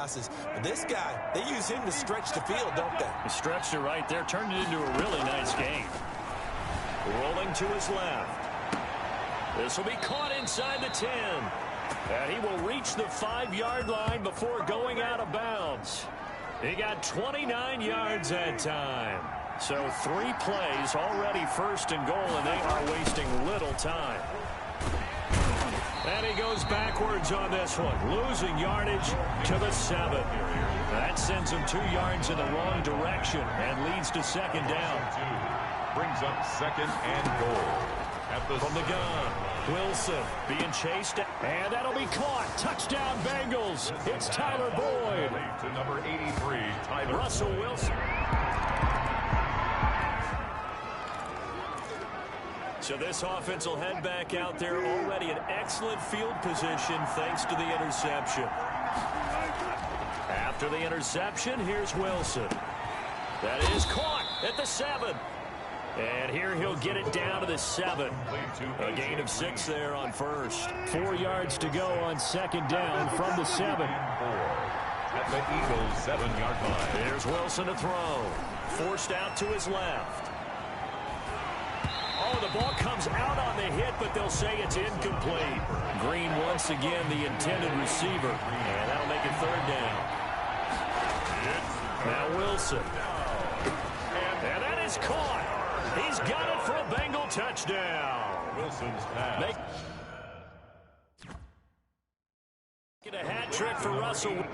passes. But this guy, they use him to stretch the field, don't they? He stretched it right there, turned it into a really nice game. Rolling to his left. This will be caught inside the 10. And he will reach the 5-yard line before going out of bounds. He got 29 yards that time. So 3 plays, already first and goal, and they are wasting little time. And he goes backwards on this one, losing yardage to the 7. That sends him 2 yards in the wrong direction and leads to second down. Brings up second and goal. From the gun, Wilson being chased, and that'll be caught. Touchdown, Bengals. It's Tyler Boyd. To number 83, Tyler. Russell Wilson. So this offense will head back out there, already in excellent field position thanks to the interception. After the interception, here's Wilson. That is caught at the 7. And here he'll get it down to the 7. A gain of 6 there on first. 4 yards to go on second down from the 7. At the Eagles' 7-yard line. Here's Wilson to throw. Forced out to his left. Oh, the ball comes out on the hit, but they'll say it's incomplete. Green once again the intended receiver. And that'll make it third down. Now Wilson. And that is caught. He's got it for a Bengal touchdown. Wilson's pass. Get a hat trick for Russell.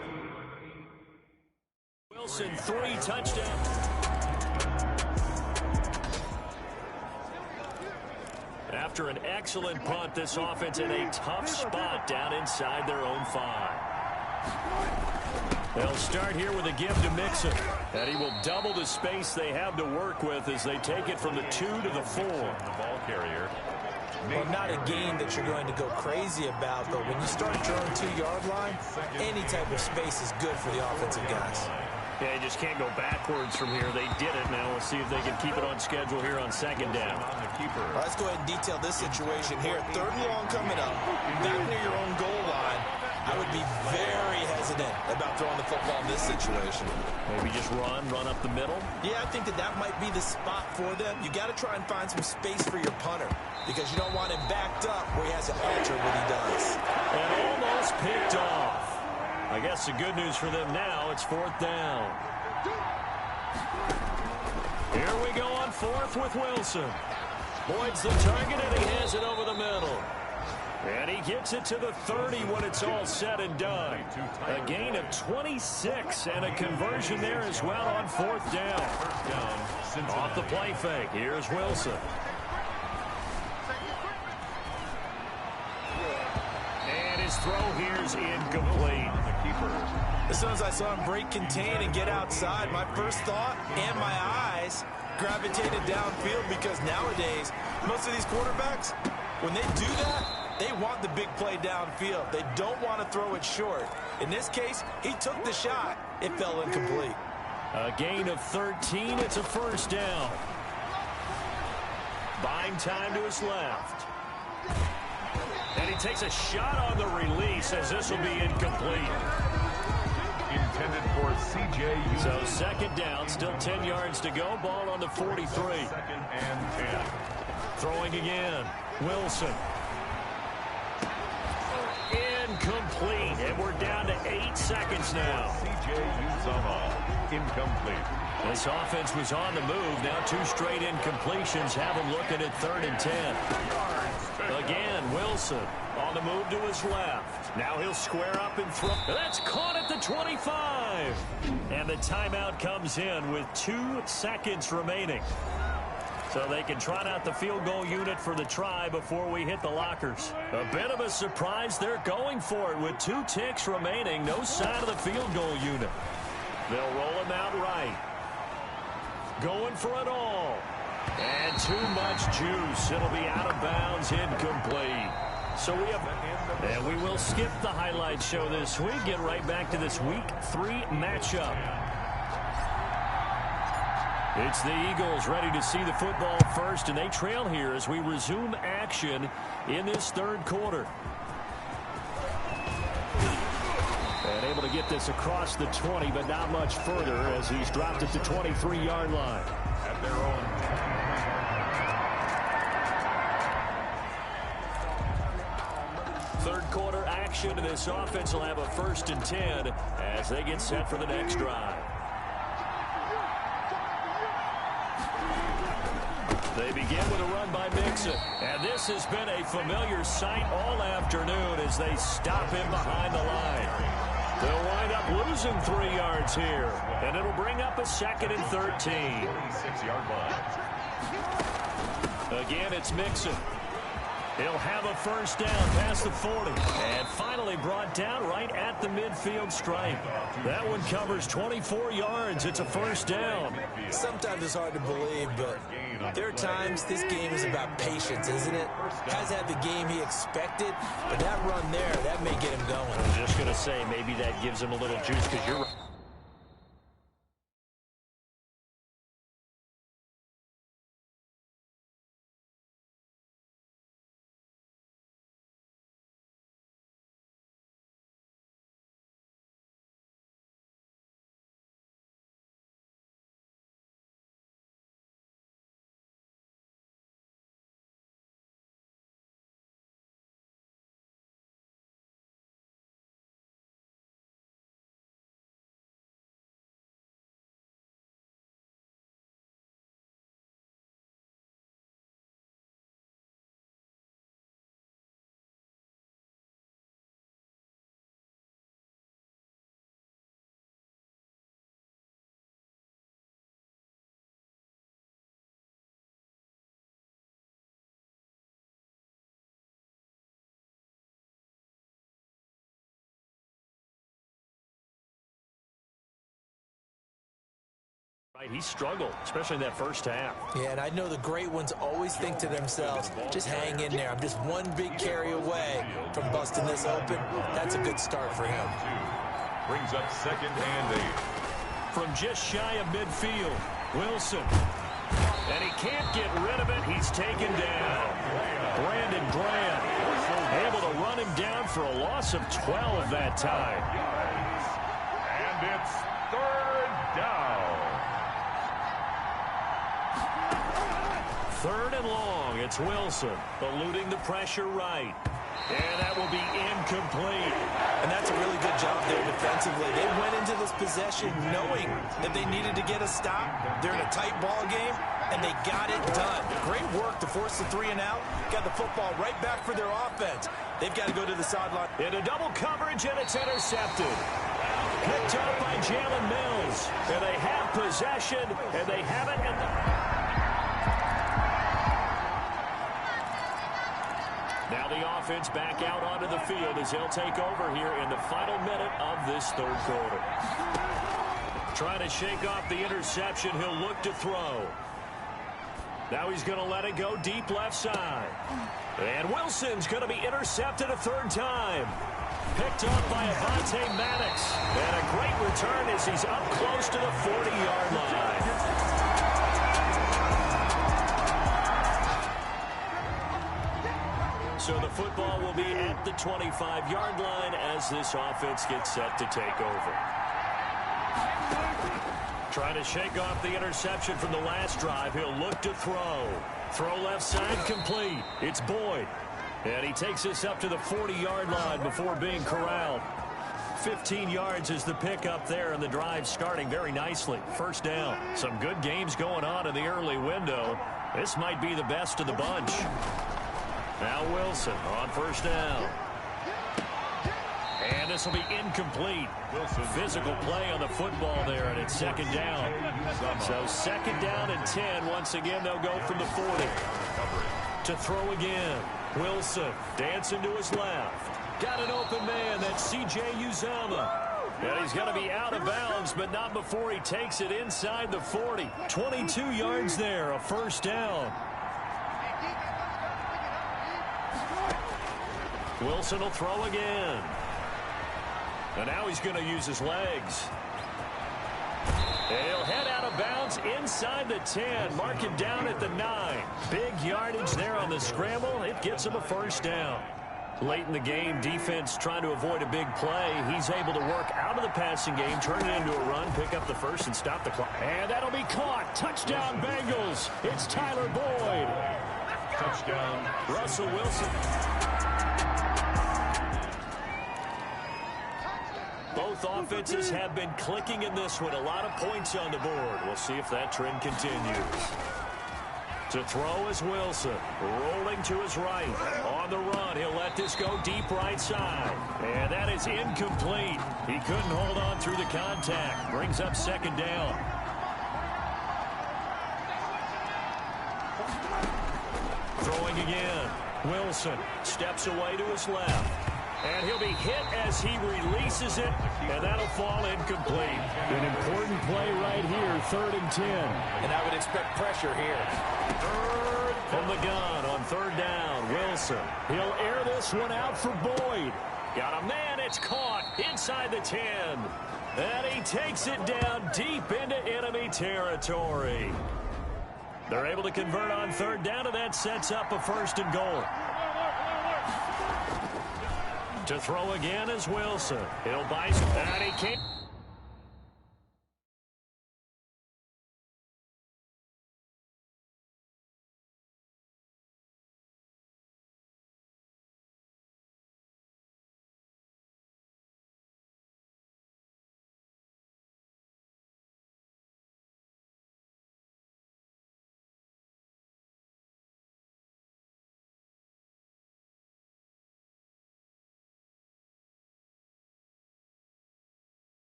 Wilson, 3 touchdowns. After an excellent punt, this offense in a tough spot down inside their own 5. They'll start here with a give to Mixon. And he will double the space they have to work with as they take it from the 2 to the 4. The ball carrier. Well, not a game that you're going to go crazy about, but when you start your own 2-yard line, any type of space is good for the offensive guys. Yeah, you just can't go backwards from here. They did it. Now we'll see if they can keep it on schedule here on second down. Let's go ahead and detail this situation here. 3rd and long coming up, back near your own goal line. I would be very hesitant about throwing the football in this situation. Maybe just run up the middle? Yeah, I think that might be the spot for them. You got to try and find some space for your punter because you don't want him backed up where he has to alter what he does. And almost picked off. I guess the good news for them now, it's 4th down. Here we go on 4th with Wilson. Boyd's the target, and he has it over the middle. And he gets it to the 30 when it's all said and done. A gain of 26 and a conversion there as well on 4th down. Off the play fake, here's Wilson. And his throw here's incomplete. As soon as I saw him break contain and get outside, my first thought and my eyes gravitated downfield because nowadays, most of these quarterbacks, when they do that, they want the big play downfield. They don't want to throw it short. In this case, he took the shot. It fell incomplete. A gain of 13. It's a first down. Buying time to his left. And he takes a shot on the release as this will be incomplete. Intended for C.J. So second down, still 10 yards to go. Ball on the 43. 2nd and 10. Throwing again. Wilson. Incomplete. And we're down to 8 seconds now. C.J. Uzomah. Incomplete. This offense was on the move. Now 2 straight incompletions have him looking at 3rd and 10. Again, Wilson on the move to his left. Now he'll square up and throw. That's caught at the 25. And the timeout comes in with 2 seconds remaining. So they can trot out the field goal unit for the try before we hit the lockers. A bit of a surprise. They're going for it with 2 ticks remaining. No sign of the field goal unit. They'll roll him out right. Going for it all. And too much juice. It'll be out of bounds, incomplete. So we have, and we will skip the highlight show this week. Get right back to this week 3 matchup. It's the Eagles ready to see the football first, and they trail here as we resume action in this 3rd quarter. And able to get this across the 20, but not much further as he's dropped it to 23-yard line. At their own. Third quarter action, and this offense will have a 1st and 10 as they get set for the next drive. They begin with a run by Mixon. And this has been a familiar sight all afternoon as they stop him behind the line. They'll wind up losing 3 yards here. And it'll bring up a 2nd and 13. 46-yard line. Again, it's Mixon. He'll have a 1st down past the 40. And finally brought down right at the midfield stripe. That one covers 24 yards. It's a 1st down. Sometimes it's hard to believe, but there are times this game is about patience, isn't it? Hasn't had the game he expected, but that run there, that may get him going. I was just going to say, maybe that gives him a little juice because you're right. He struggled, especially in that first half. Yeah, and I know the great ones always think to themselves, just hang in there. I'm just one big carry away from busting this open. That's a good start for him. Brings up 2nd and 8. From just shy of midfield, Wilson. And he can't get rid of it. He's taken down. Brandon Graham able to run him down for a loss of 12 that time. And it's 3rd down. 3rd and long. It's Wilson eluding the pressure right. And that will be incomplete. And that's a really good job there defensively. They went into this possession knowing that they needed to get a stop. They're in a tight ball game, and they got it done. Great work to force the 3 and out. Got the football right back for their offense. They've got to go to the sideline. In a double coverage, and it's intercepted. Picked up by Jalen Mills. And they have possession, and they have it. Now the offense back out onto the field as he'll take over here in the final minute of this 3rd quarter. Trying to shake off the interception, he'll look to throw. Now he's going to let it go deep left side. And Wilson's going to be intercepted a 3rd time. Picked up by Avonte Maddox. And a great return as he's up close to the 40-yard line. So the football will be at the 25-yard line as this offense gets set to take over. Trying to shake off the interception from the last drive. He'll look to throw. Throw left side complete. It's Boyd. And he takes this up to the 40-yard line before being corralled. 15 yards is the pickup there, and the drive starting very nicely. 1st down. Some good games going on in the early window. This might be the best of the bunch. Now Wilson on 1st down. And this will be incomplete. Physical play on the football there, and it's 2nd down. So 2nd down and 10. Once again, they'll go from the 40. To throw again. Wilson dancing to his left. Got an open man. That's C.J. Uzomah. And he's going to be out of bounds, but not before he takes it inside the 40. 22 yards there, a 1st down. Wilson will throw again. And now he's going to use his legs. And he'll head out of bounds inside the 10. Mark it down at the 9. Big yardage there on the scramble. It gets him a 1st down. Late in the game, defense trying to avoid a big play. He's able to work out of the passing game, turn it into a run, pick up the first, and stop the clock. And that'll be caught. Touchdown, Bengals. It's Tyler Boyd. Touchdown. Russell Wilson. Both offenses have been clicking in this one. A lot of points on the board. We'll see if that trend continues. To throw is Wilson. Rolling to his right. On the run, he'll let this go deep right side. And that is incomplete. He couldn't hold on through the contact. Brings up second down. Throwing again. Wilson steps away to his left. And he'll be hit as he releases it, and that'll fall incomplete. An important play right here, 3rd and 10. And I would expect pressure here. From the gun on 3rd down, Wilson. He'll air this one out for Boyd. Got a man, it's caught inside the 10. And he takes it down deep into enemy territory. They're able to convert on 3rd down, and that sets up a 1st and goal. To throw again is Wilson. He'll buy some, and he can't.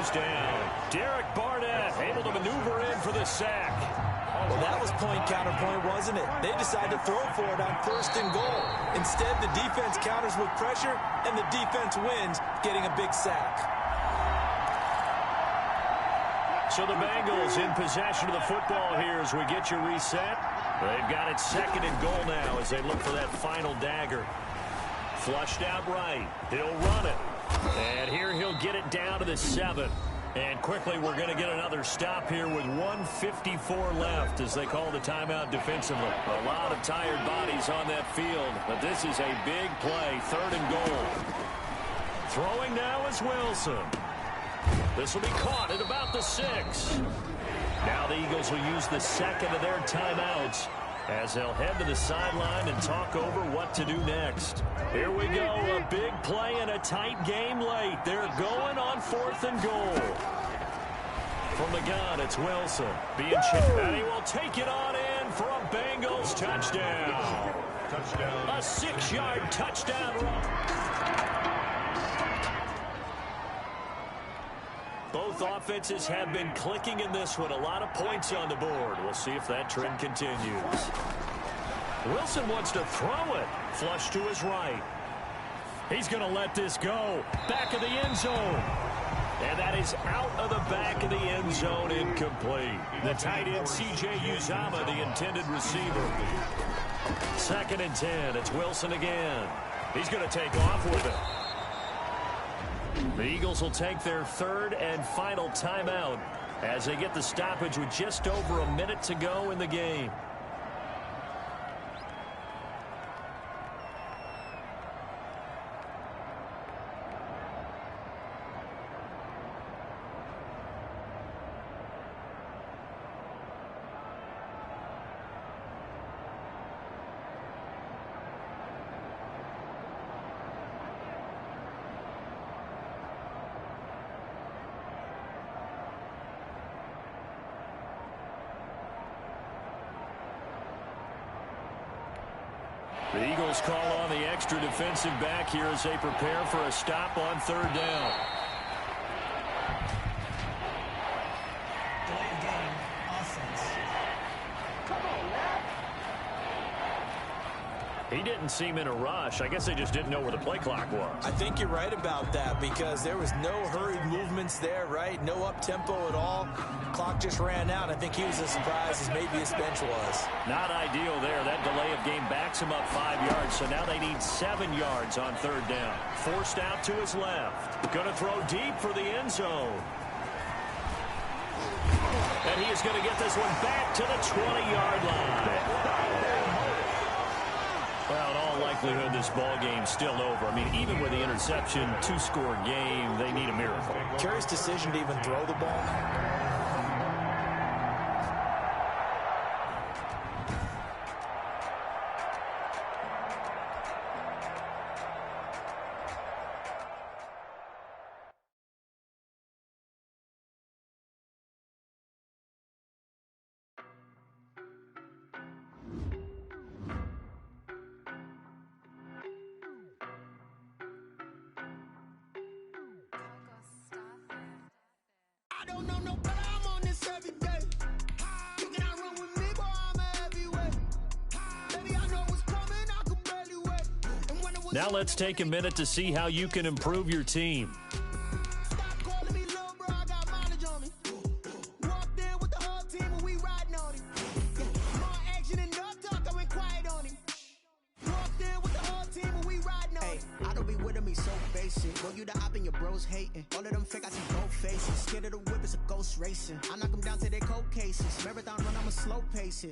goes down. Derek Barnett able to maneuver in for the sack. Well, that was point-counterpoint, wasn't it? They decided to throw for it on 1st and goal. Instead, the defense counters with pressure, and the defense wins, getting a big sack. So the Bengals in possession of the football here as we get you reset. They've got it 2nd and goal now as they look for that final dagger. Flushed out right. He'll run it. And here he'll get it down to the 7. And quickly we're going to get another stop here with 1:54 left as they call the timeout defensively. A lot of tired bodies on that field, but this is a big play. 3rd and goal. Throwing now is Wilson. This will be caught at about the 6. Now the Eagles will use the 2nd of their timeouts as they'll head to the sideline and talk over what to do next. Here we go, a big play and a tight game late. They're going on 4th and goal. From the gun, it's Wilson being checked, and he will take it on in for a Bengals touchdown. Touchdown. A 6-yard touchdown run. Both offenses have been clicking in this one. A lot of points on the board. We'll see if that trend continues. Wilson wants to throw it. Flush to his right. He's going to let this go. Back of the end zone. And that is out of the back of the end zone, incomplete. The tight end, C.J. Uzama, the intended receiver. 2nd and 10. It's Wilson again. He's going to take off with it. The Eagles will take their 3rd and final timeout as they get the stoppage with just over a minute to go in the game. The Eagles call on the extra defensive back here as they prepare for a stop on 3rd down. Delay game, offense. Come on, man. He didn't seem in a rush. I guess they just didn't know where the play clock was. I think you're right about that because there was no hurried movements there, right? No up-tempo at all. Clock just ran out. I think he was as surprised as maybe his bench was. Not ideal there. That delay of game backs him up 5 yards, so now they need 7 yards on 3rd down. Forced out to his left. Going to throw deep for the end zone. And he is going to get this one back to the 20-yard line. Well, in all likelihood, this ball game's still over. I mean, even with the interception, 2-score game, they need a miracle. Curious decision to even throw the ball. Now let's take a minute to see how you can improve your team.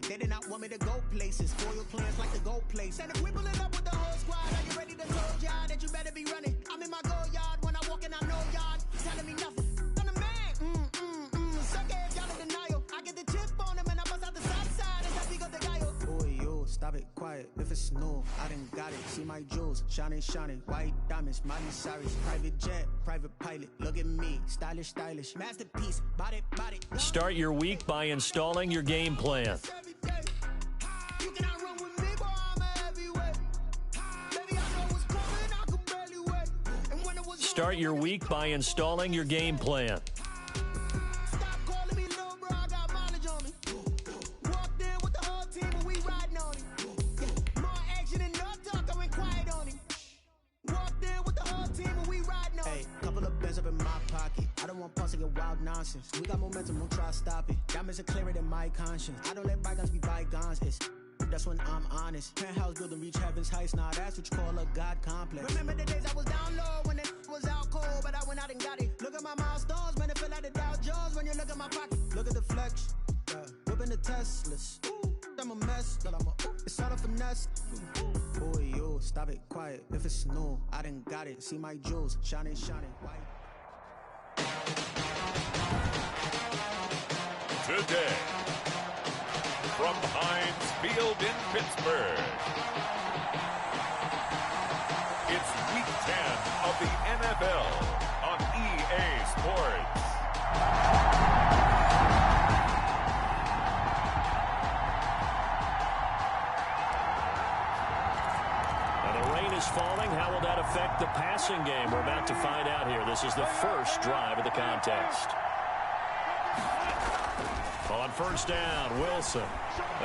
They did not want me to go places. Foil plans like the gold place. And if we pulling up with the whole squad, are you ready to told y'all that you better be running? I'm in my go yard when I walk in, I know y'all telling me nothing. I'm the man. Suck ass, y'all in denial. I get the chip on them and I bust out the south side and that's because they got you. Boy, yo, stop it, quiet. If it's snow, I done got it. See my jewels, shining, white diamonds, Miley Cyrus, private jet, private pilot. Look at me, stylish, masterpiece, body. Start your week by installing your game plan. Start your week by installing your game plan. Hey, couple of bands up in my pocket. I don't want pause to get wild nonsense. We got momentum, don't try to stop it. Diamonds are clearer than my conscience. I don't let bygones be bygones. That's when I'm honest. Penthouse building, reach heaven's heights. Nah, that's what you call a God complex. Remember the days I was down low when it was out cold, but I went out and got it. Look at my milestones, man, it feel like the Dow Jones when you look at my pocket. Look at the flex, whipping the Teslas. I'm a mess, but it's all a finesse. Boy, you stop it, quiet. If it's new, I done got it. See my jewels, shining, white. Today, from Heinz Field in Pittsburgh, it's Week 10 of the NFL on EA Sports. Falling. How will that affect the passing game? We're about to find out here. This is the first drive of the contest. On first down, Wilson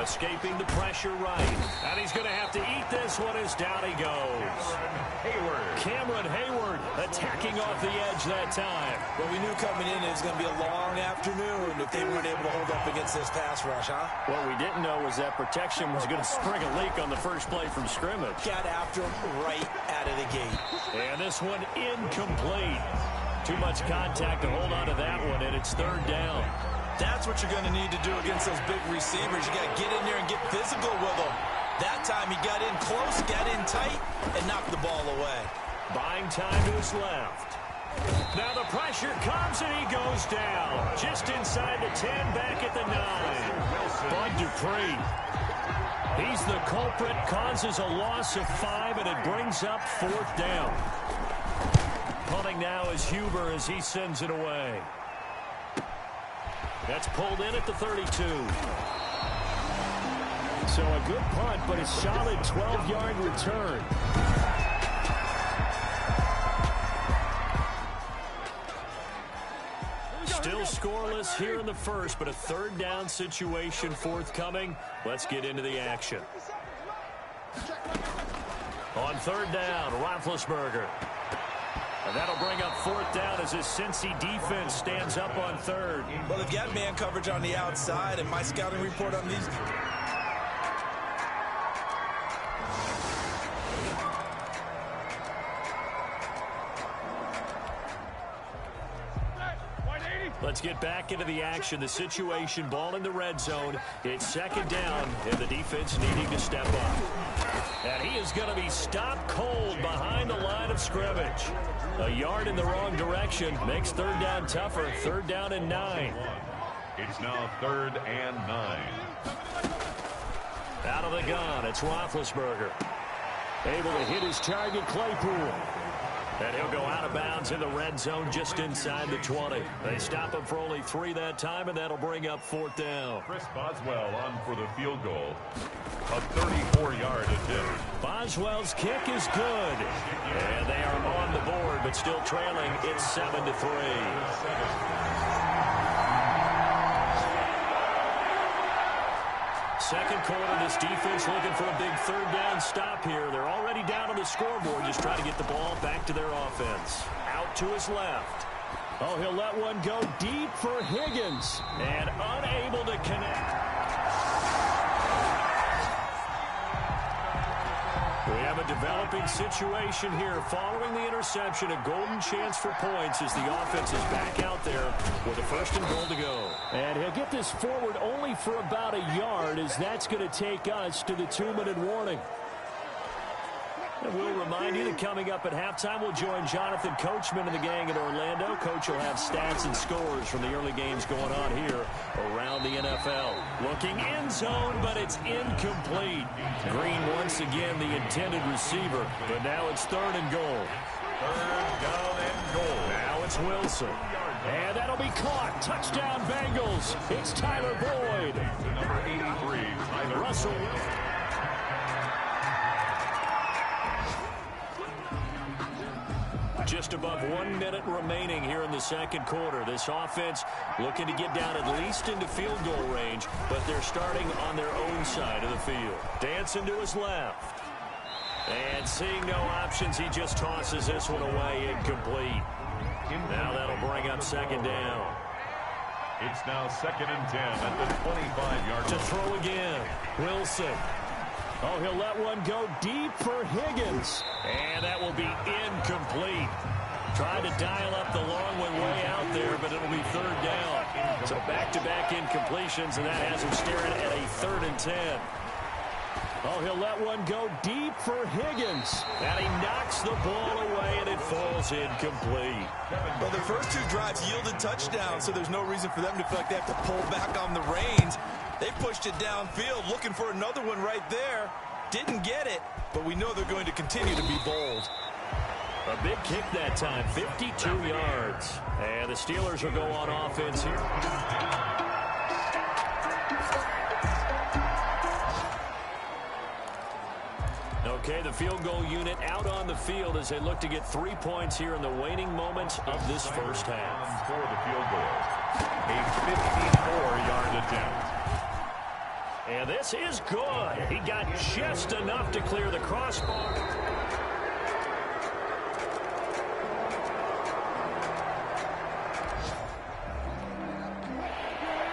escaping the pressure right. And he's going to have to eat this one as down he goes. Cameron Hayward attacking off the edge that time. Well, we knew coming in it was going to be a long afternoon if they weren't able to hold up against this pass rush, huh? What we didn't know was that protection was going to spring a leak on the first play from scrimmage. Got after him right out of the gate. And this one incomplete. Too much contact to hold on to that one, and it's third down. That's what you're going to need to do against those big receivers. You got to get in there and get physical with them. That time he got in close, got in tight, and knocked the ball away. Buying time to his left. Now the pressure comes and he goes down. Just inside the 10, back at the 9. Bud Dupree. He's the culprit, causes a loss of 5, and it brings up fourth down. Punting now is Huber as he sends it away. That's pulled in at the 32. So a good punt, but a solid 12-yard return. Still scoreless here in the first, but a third down situation forthcoming. Let's get into the action. On third down, Roethlisberger. And that'll bring up fourth down as his Cincy defense stands up on third. Well, they've got man coverage on the outside, and my scouting report on these... Let's get back into the action. The situation, ball in the red zone. It's second down, and the defense needing to step up. And he is going to be stopped cold behind the line of scrimmage. A yard in the wrong direction makes third down tougher. Third down and 9. It's now 3rd and 9. Out of the gun, it's Roethlisberger. Able to hit his target, Claypool. And he'll go out of bounds in the red zone just inside the 20. They stop him for only 3 that time, and that'll bring up fourth down. Chris Boswell on for the field goal. A 34-yard attempt. Boswell's kick is good. And they are on the board, but still trailing. It's 7-3. Second quarter, this defense looking for a big third down stop here. They're already down on the scoreboard, just trying to get the ball back to their offense. Out to his left. Oh, he'll let one go deep for Higgins. And unable to connect. We have a developing situation here. Following the interception, a golden chance for points as the offense is back out there with a first and goal to go. And he'll get this forward only for about a yard, as that's going to take us to the 2-minute warning. And we'll remind you that coming up at halftime, we'll join Jonathan Coachman and the gang in Orlando. Coach will have stats and scores from the early games going on here around the NFL. Looking end zone, but it's incomplete. Green once again the intended receiver, but now it's third and goal. Third down and goal. Now it's Wilson. And that'll be caught. Touchdown, Bengals. It's Tyler Boyd. Number 83, Tyler Russell. Just above 1 minute remaining here in the second quarter. This offense looking to get down at least into field goal range, but they're starting on their own side of the field. Dancing to his left. And seeing no options, he just tosses this one away, incomplete. Now that'll bring up second down. It's now 2nd and 10 at the 25-yard line. To throw again, Wilson. Oh, he'll let one go deep for Higgins. And that will be incomplete. Tried to dial up the long one way out there, but it'll be third down. So back-to-back incompletions, and that has him staring at a 3rd and 10. Oh, he'll let one go deep for Higgins. And he knocks the ball away, and it falls incomplete. Well, the first 2 drives yielded touchdowns, so there's no reason for them to feel like they have to pull back on the reins. They pushed it downfield, looking for another one right there. Didn't get it, but we know they're going to continue to be bold. A big kick that time, 52 yards. And the Steelers will go on offense here. Okay, the field goal unit out on the field as they look to get 3 points here in the waning moments of this first half. For the field goal, a 54-yard attempt. And this is good. He got just enough to clear the crossbar.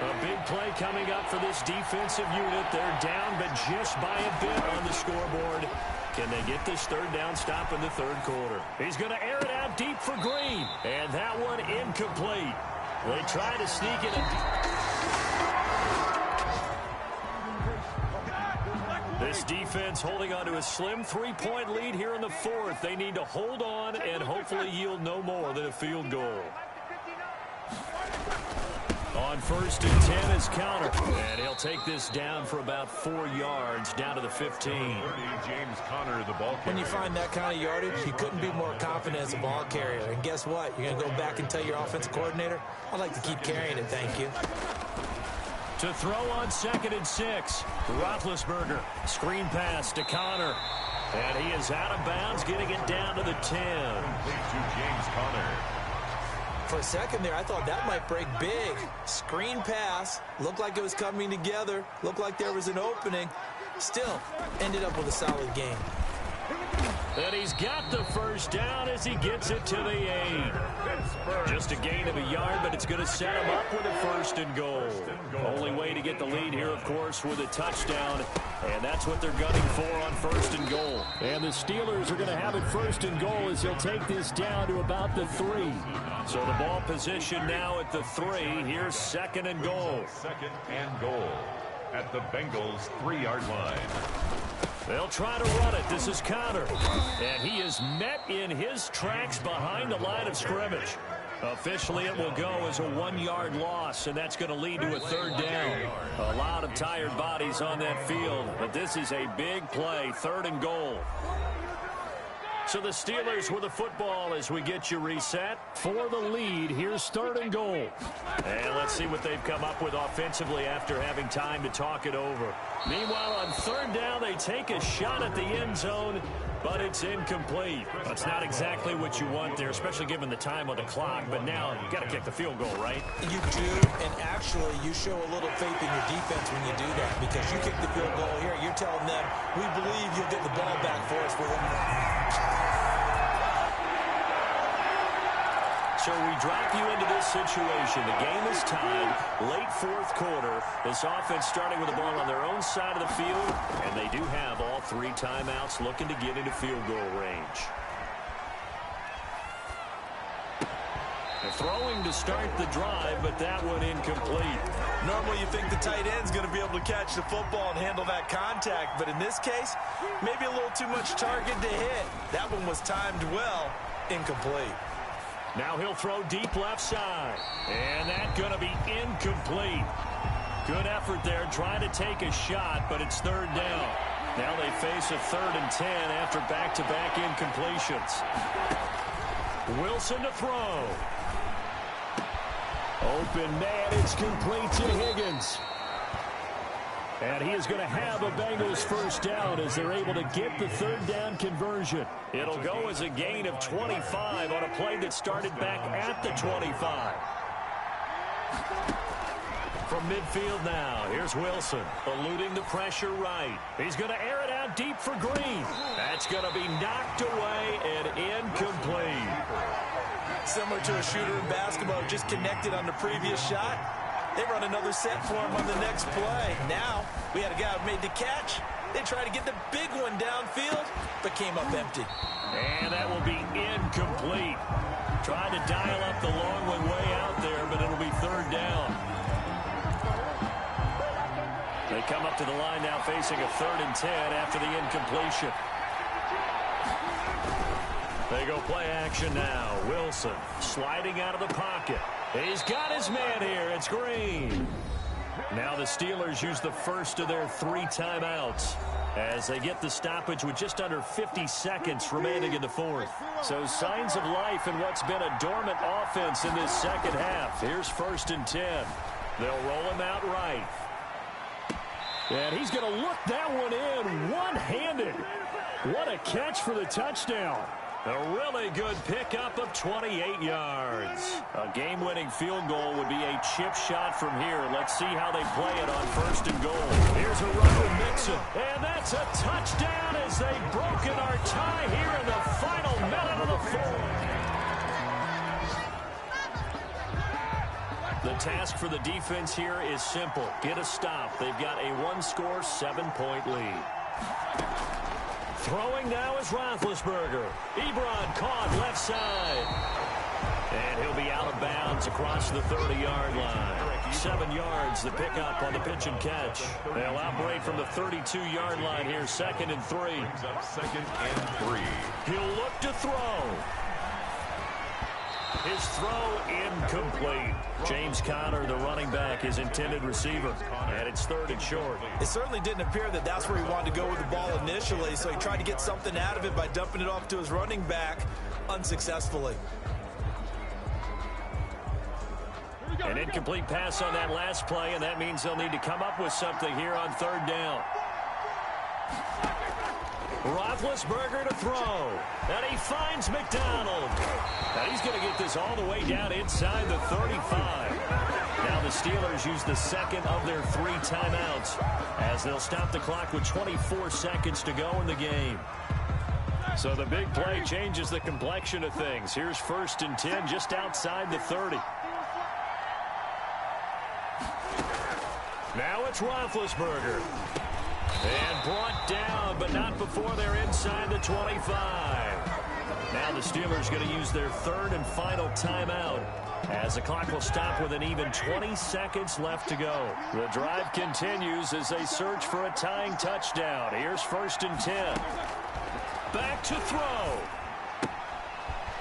A big play coming up for this defensive unit. They're down, but just by a bit on the scoreboard. Can they get this third down stop in the third quarter? He's going to air it out deep for Green. And that one incomplete. They try to sneak it in. This defense holding on to a slim 3-point lead here in the fourth. They need to hold on and hopefully yield no more than a field goal. On 1st and 10 is counter. And he'll take this down for about 4 yards, down to the 15. James Conner, the ball carrier. When you find that kind of yardage, you couldn't be more confident as a ball carrier. And guess what? You're going to go back and tell your offensive coordinator, I'd like to keep carrying it, thank you. To throw on 2nd and 6. Roethlisberger. Screen pass to Conner. And he is out of bounds, getting it down to the 10. Complete to James Conner. For a second there, I thought that might break big. Screen pass. Looked like it was coming together. Looked like there was an opening. Still, ended up with a solid game. And he's got the first down as he gets it to the 8. Just a gain of a yard, but it's going to set him up with a 1st and goal. Only way to get the lead here, of course, with a touchdown. And that's what they're gunning for on 1st and goal. And the Steelers are going to have it 1st and goal as he'll take this down to about the 3. So the ball position now at the 3. Here's 2nd and goal. 2nd and goal at the Bengals' 3-yard line. They'll try to run it. This is Conner. And he is met in his tracks behind the line of scrimmage. Officially, it will go as a 1-yard loss, and that's going to lead to a 3rd down. A lot of tired bodies on that field, but this is a big play, 3rd and goal. So the Steelers with the football as we get you reset. For the lead, here's 3rd and goal. And let's see what they've come up with offensively after having time to talk it over. Meanwhile, on 3rd down, they take a shot at the end zone, but it's incomplete. It's not exactly what you want there, especially given the time on the clock. But now, you got to kick the field goal, right? You do, and actually, you show a little faith in your defense when you do that, because you kick the field goal here, you're telling them, we believe you'll get the ball back for us within. So we drop you into this situation. The game is tied, late 4th quarter. This offense starting with the ball on their own side of the field, and they do have all 3 timeouts looking to get into field goal range. They're throwing to start the drive, but that one incomplete. Normally you think the tight end's going to be able to catch the football and handle that contact, but in this case, maybe a little too much target to hit. That one was timed well, incomplete. Now he'll throw deep left side. And that's going to be incomplete. Good effort there trying to take a shot, but it's 3rd down. Now they face a 3rd and 10 after back-to-back incompletions. Wilson to throw. Open man, it's complete to Higgins. And he is going to have a Bengals first down as they're able to get the 3rd down conversion. It'll go as a gain of 25 on a play that started back at the 25. From midfield now, here's Wilson, eluding the pressure right. He's going to air it out deep for Green. That's going to be knocked away and incomplete. Similar to a shooter in basketball, just connected on the previous shot. They run another set for him on the next play. Now, we had a guy who made the catch. They tried to get the big one downfield, but came up empty. And that will be incomplete. Trying to dial up the long one way out there, but it'll be third down. They come up to the line now facing a 3rd and 10 after the incompletion. They go play action now. Wilson sliding out of the pocket. He's got his man here. It's Green. Now the Steelers use the first of their 3 timeouts as they get the stoppage with just under 50 seconds remaining in the 4th. So signs of life in what's been a dormant offense in this second half. Here's 1st and 10. They'll roll him out right. And he's going to look that one in one-handed. What a catch for the touchdown. A really good pickup of 28 yards. A game-winning field goal would be a chip shot from here. Let's see how they play it on 1st and goal. Here's a run with Mixon. And that's a touchdown as they've broken our tie here in the final minute of the 4th. The task for the defense here is simple. Get a stop. They've got a 1-score, 7-point lead. Throwing now is Roethlisberger. Ebron caught left side. And he'll be out of bounds across the 30-yard line. 7 yards the pickup on the pitch and catch. They'll operate from the 32-yard line here, 2nd and 3. 2nd and 3. He'll look to throw. His throw incomplete. James Conner, the running back, his intended receiver. And it's 3rd and short. It certainly didn't appear that that's where he wanted to go with the ball initially, so he tried to get something out of it by dumping it off to his running back unsuccessfully. An incomplete pass on that last play, and that means they'll need to come up with something here on 3rd down. Roethlisberger to throw. And he finds McDonald. Now he's going to get this all the way down inside the 35. Now the Steelers use the 2nd of their 3 timeouts as they'll stop the clock with 24 seconds to go in the game. So the big play changes the complexion of things. Here's 1st and 10 just outside the 30. Now it's Roethlisberger. And brought down, but not before they're inside the 25. Now the Steelers going to use their 3rd and final timeout as the clock will stop with an even 20 seconds left to go. The drive continues as they search for a tying touchdown. Here's 1st and 10. Back to throw.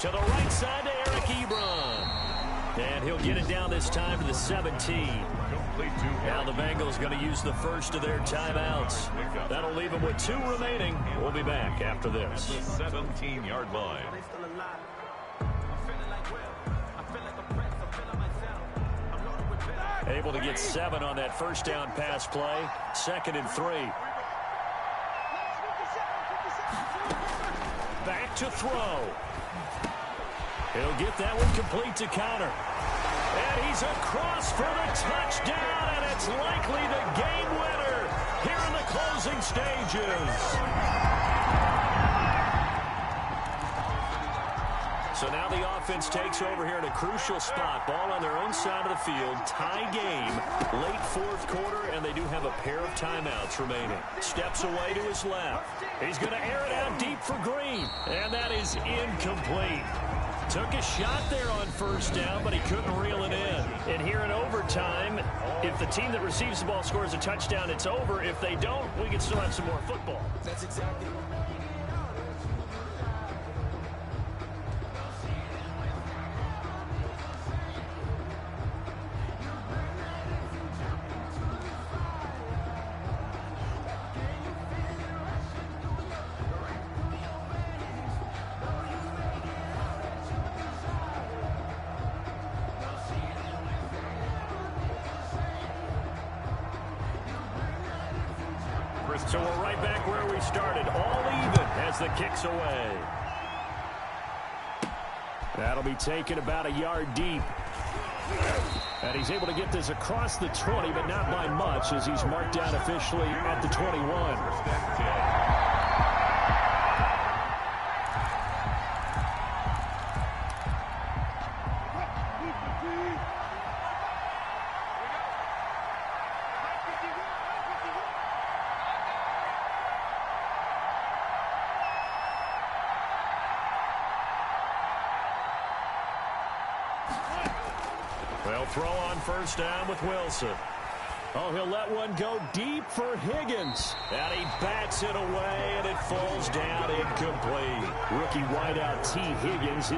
To the right side to Eric Ebron. And he'll get it down this time to the 17. Now the Bengals going to use the first of their timeouts. That'll leave them with 2 remaining. We'll be back after this. The 17-yard line. Able to get 7 on that first down pass play. 2nd and 3. Back to throw. He'll get that one complete to Conner. And he's across for the touchdown, and it's likely the game winner here in the closing stages. So now the offense takes over here in a crucial spot. Ball on their own side of the field. Tie game, late 4th quarter, and they do have a pair of timeouts remaining. Steps away to his left. He's going to air it out deep for Green, and that is incomplete. Took a shot there on 1st down, but he couldn't reel it in. And here in overtime, if the team that receives the ball scores a touchdown, it's over. If they don't, we can still have some more football. That's exactly right. So we're right back where we started, all even as the kick's away. That'll be taken about a yard deep. And he's able to get this across the 20, but not by much, as he's marked down officially at the 21. They'll throw on first down with Wilson. Oh, he'll let one go deep for Higgins. And he bats it away, and it falls down incomplete. Rookie wideout T. Higgins.